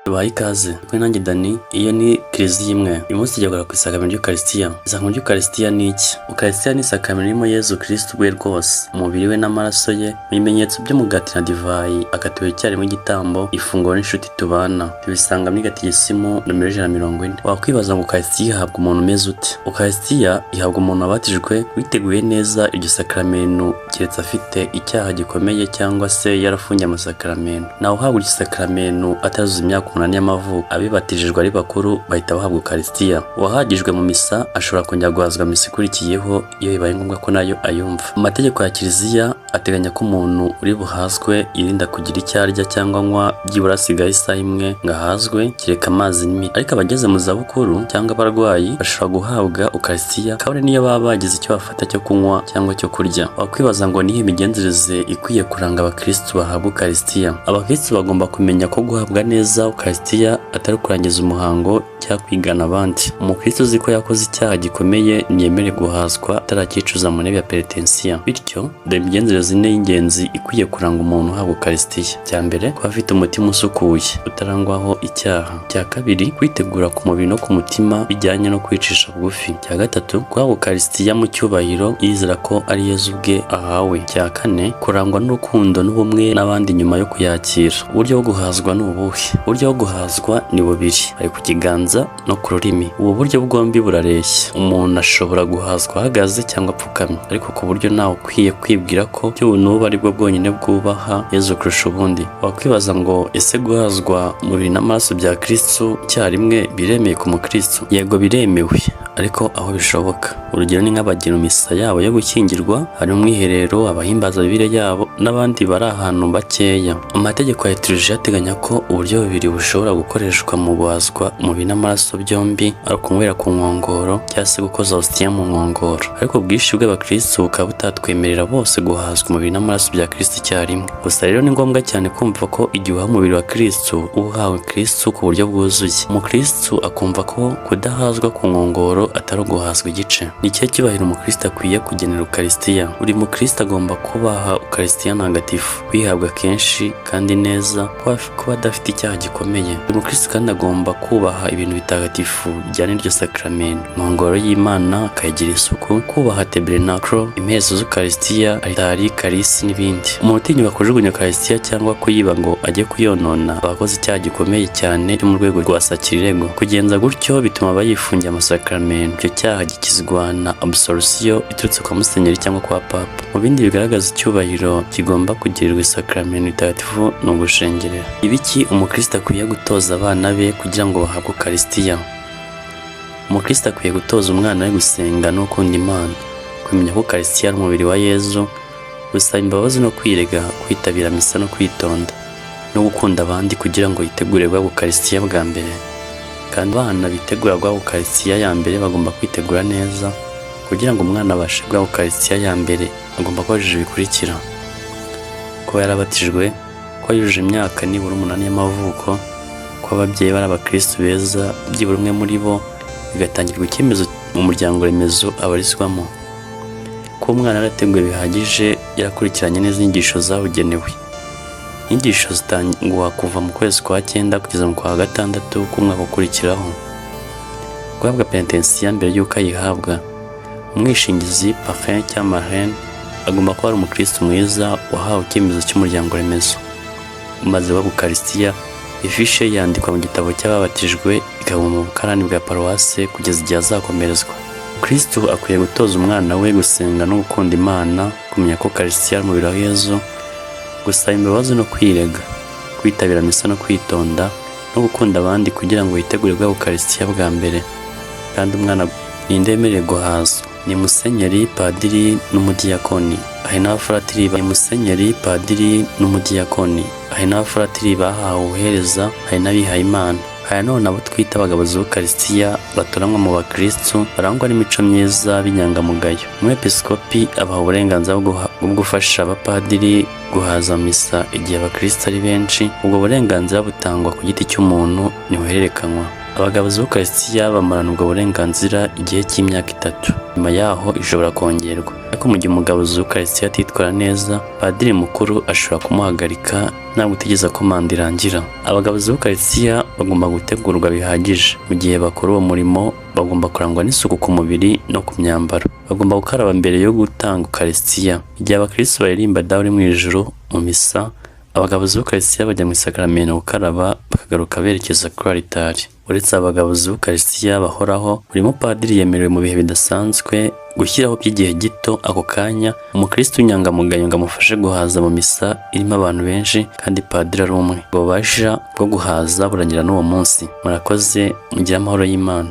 Tubaye ikaze kuri nanjye Dani. Iyo ni Kiliziya imwe. Uyu munsi tugiye ku isakamento ry'Ukaristiya. Isakamento ry'Ukaristiya ni iki? Ukaristiya ni isakamento ririmo Yezu Kristo ubwe rwose, umubiri we n'amaraso ye, mu bimenyetso by'umugati na divayi, akatiwe icyarimwe igitambo, ifunguro n'inshuti tubana. Tubisanga muri Gatigisimu nomero 140. Wakwibaza ngo Ukaristiya ihabwa umuntu umeze ute? Ukaristiya ihabwa umuntu wabatijwe witeguye neza iryo sakamento, keretse afite icyaha gikomeye cyangwa se yarafungiye amasakamento. Nawe uhabwa iryo sakamento atazuza imyaka 8 y'amavuko. Abibatijijwe ari bakuru bahita bahabwa Ukaristiya. Uwahagijwe mu misa ashobora kongera guhazwa misa ikurikiyeho iyo bibaye ngombwa ko nayo ayumva. Amategeko ya Kiliziya ateganya ko umuntu uri buhazwe yirinda kugira icyo arya cyangwa anywa byibura asigaye isaha imwe ngo ahazwe, kereka amazi n'imiti. Ariko abageze mu zabukuru cyangwa abarwayi bashobora guhabwa Ukaristiya kabone niyo baba bagize icyo bafata cyo kunywa cyangwa cyo kurya. Wakwibaza ngo nihe imigenzereze ikwiye kuranga abakristo bahabwa Ukaristiya? Abakristo bagomba kumenya ko guhabwa neza Ukaristiya atari kurangiza umuhango cyangwa kwigana abandi. Umukristo uzi ko yakoze icyaha gikomeye ntiyemere guhazwa atarakicuza mu ntebe ya penetensiya. Bityo dore imigenzereze ine y'ingenzi ikwiye kuranga umuntu uhabwa Ukaristiya. Cya mbere, kuba afite umutima usukuye utarangwaho icyaha. Cya kabiri, kwitegura ku mubiri no ku mutima bijyanye no kwicisha bugufi. Cya gatatu, guhabwa Ukaristiya mu cyubahiro yizera ko ari Yezu ubwe ahawe. Cya kane, kurangwa n'urukundo n'ubumwe n'abandi nyuma yo kuyakira. Uburyo bwo guhazwa ni ubuhe? Uburyo bwo guhazwa ni bubiri, ari ku kiganza no ku rurimi. Ubu buryo bwombi burareshya. Umuntu ashobora guhazwa ahagaze cyangwa apfukamye, ariko ku buryo nawe ukwiye kwibwira ko by'ubu ari bwo bwonyine bwubaha Yezu kurusha ubundi. Wakwibaza ngo ese guhazwa umubiri n'amaraso bya Kristo icyarimwe biremeye ku mukristo? Yego biremewe, ariko aho bishoboka. Urugero ni nk'abagira misa yabo yo gushyingirwa, hari umwiherero, abahimbaza bibire yabo n'abandi bari ahantu bakeya. Amategeko ya liturujia ateganya ko uburyo bubiri bushobora gukoreshwa mu guhazwa umubiri n'amaraso byombi, ari ukunywera ku nkongoro cyangwa se gukoza hostia mu nkongoro. Ariko ubwinshi bw'abakristo bukaba butatwemerera bose guhazwa umubiri n'amaraso bya Kristo icyarimwe. Gusa rero ni ngombwa cyane kumva ko igihe uha umubiri wa Kristo uhawe Kristo ku buryo bwuzuye. Umukristo akumva ko kudahazwa ku nkongoro atari uguhazwa igice. Ni ikihe cyubahiro umukristo akwiye kugenera Ukaristiya? Buri mukristo agomba kubaha Ukaristiya ntagatifu, kwihabwa kenshi kandi neza, kuba adafite icyaha gikomeye. Buri mukristo kandi agomba kubaha ibintu bitagatifu bijyana n'iryo sakramento, inkongoro y'Imana akayigira isuku, kubaha tabernacle, impezo z'Ukaristiya, altari, karisi n'ibindi. Umuntu utinyuka kujugunya Ukaristiya cyangwa kuyiba ngo ajye kuyonona aba akoze icyaha gikomeye cyane cyo mu rwego rwa sakirirego. Kugenza gutyo bituma aba yifungiye amasakamento. Icyo cyaha gikizwa na absolution iturutse kwa musenyeri cyangwa kwa papa. Mu bindi bigaragaza icyubahiro kigomba kugirirwa isakramento itagatifu ni ugushengerera. Ibiki umukristo akwiye gutoza abana be kugira ngo bahabwe Ukaristiya? Umukristo akwiye gutoza umwana we gusenga no gukunda Imana, kumenya ko Ukaristiya ari umubiri wa Yezu, gusaba imbabazi no kwirega, kwitabira misa no kwitonda, no gukunda abandi kugira ngo yitegure guhabwa Ukaristiya bwa mbere. Kandi abana bitegura guhabwa Ukaristiya ya mbere bagomba kwitegura neza. Kugira ngo umwana abashe guhabwa Ukaristiya ya mbere agomba kuba yujuje ibikurikira: kuba yarabatijwe, kuba yujuje imyaka nibura 8 y'amavuko, kuba ababyeyi bari abakristo beza byibura umwe muri bo, bigatangirwa icyemezo mu muryango remezo abarizwamo, kuba umwana yarateguwe bihagije, yarakurikiranye neza inyigisho zabugenewe. Inyigisho zitangwa kuva mu kwezi kwa 9 kugeza mu kwa 6 k'umwaka ukurikiraho. Guhabwa penetensiya mbere y'uko ayihabwa. Umwishingizi parrain cyangwa marraine agomba kuba ari umukristo mwiza wahawe icyemezo cy'umuryango remezo. Umaze guhabwa Ukaristiya, ifishe yandikwa mu gitabo cy'ababatijwe ikaguma mu bukarani bwa paruwase kugeza igihe azakomerezwa. Kristo akwiye gutoza umwana we gusenga no gukunda Imana, kumenya ko Ukaristiya ari umubiri wa Yezu, gusaba imbabazi no kwirega, kwitabira misa no kwitonda, no gukunda abandi kugira ngo yitegure guhabwa Ukaristiya bwa mbere. Kandi umwana nindemereye guhazwa ni musenyeri, padiri n'umudiyakoni. Hari n'abafuratiri ba musenyeri, padiri n'umudiyakoni. Hari n'abafuratiri bahawe ubuhereza, hari n'abihaye Imana. Hari none abo twita abagabozi b'Ukaristiya batoranwa mu bakristo barangwa n'imico myiza b'inyangamugayo. Umwepiskopi abaha uburenganzira bwo gufasha abapadiri guhaza misa igihe abakristo ari benshi. Ubwo burenganzira butangwa ku giti cy'umuntu, ntibuhererekanywa. abagabuzi b'Ukarisitiya bamarana ubwo burenganzira igihe cy'imyaka 3, nyuma yaho ishobora kongerwa. Ariko mu gihe umugabuzi w'Ukarisitiya atitwara neza, padiri mukuru ashobora kumuhagarika nta gutegereza ko manda irangira. Abagabuzi b'Ukarisitiya bagomba gutegurwa bihagije. Mu gihe bakora uwo murimo bagomba kurangwa n'isuku ku mubiri no ku myambaro. Bagomba gukaraba mbere yo gutanga Ukarisitiya. Igihe abakristo baririmba Dawe uri mu ijuru mu misa, abagabuzi b'Ukarisitiya bajya mu isakaramentu gukaraba bakagaruka berekeza kuri alitari. Uretse abagabuzi b'Ukarisitiya bahoraho, buri mupadiri yemerewe mu bihe bidasanzwe gushyiraho by'igihe gito ako kanya umukristo w'inyangamugayo ngo amufashe guhaza mu misa irimo abantu benshi kandi padiri ari umwe. Ububasha bwo guhaza burangira n'uwo munsi. Murakoze, mugire amahoro y'Imana.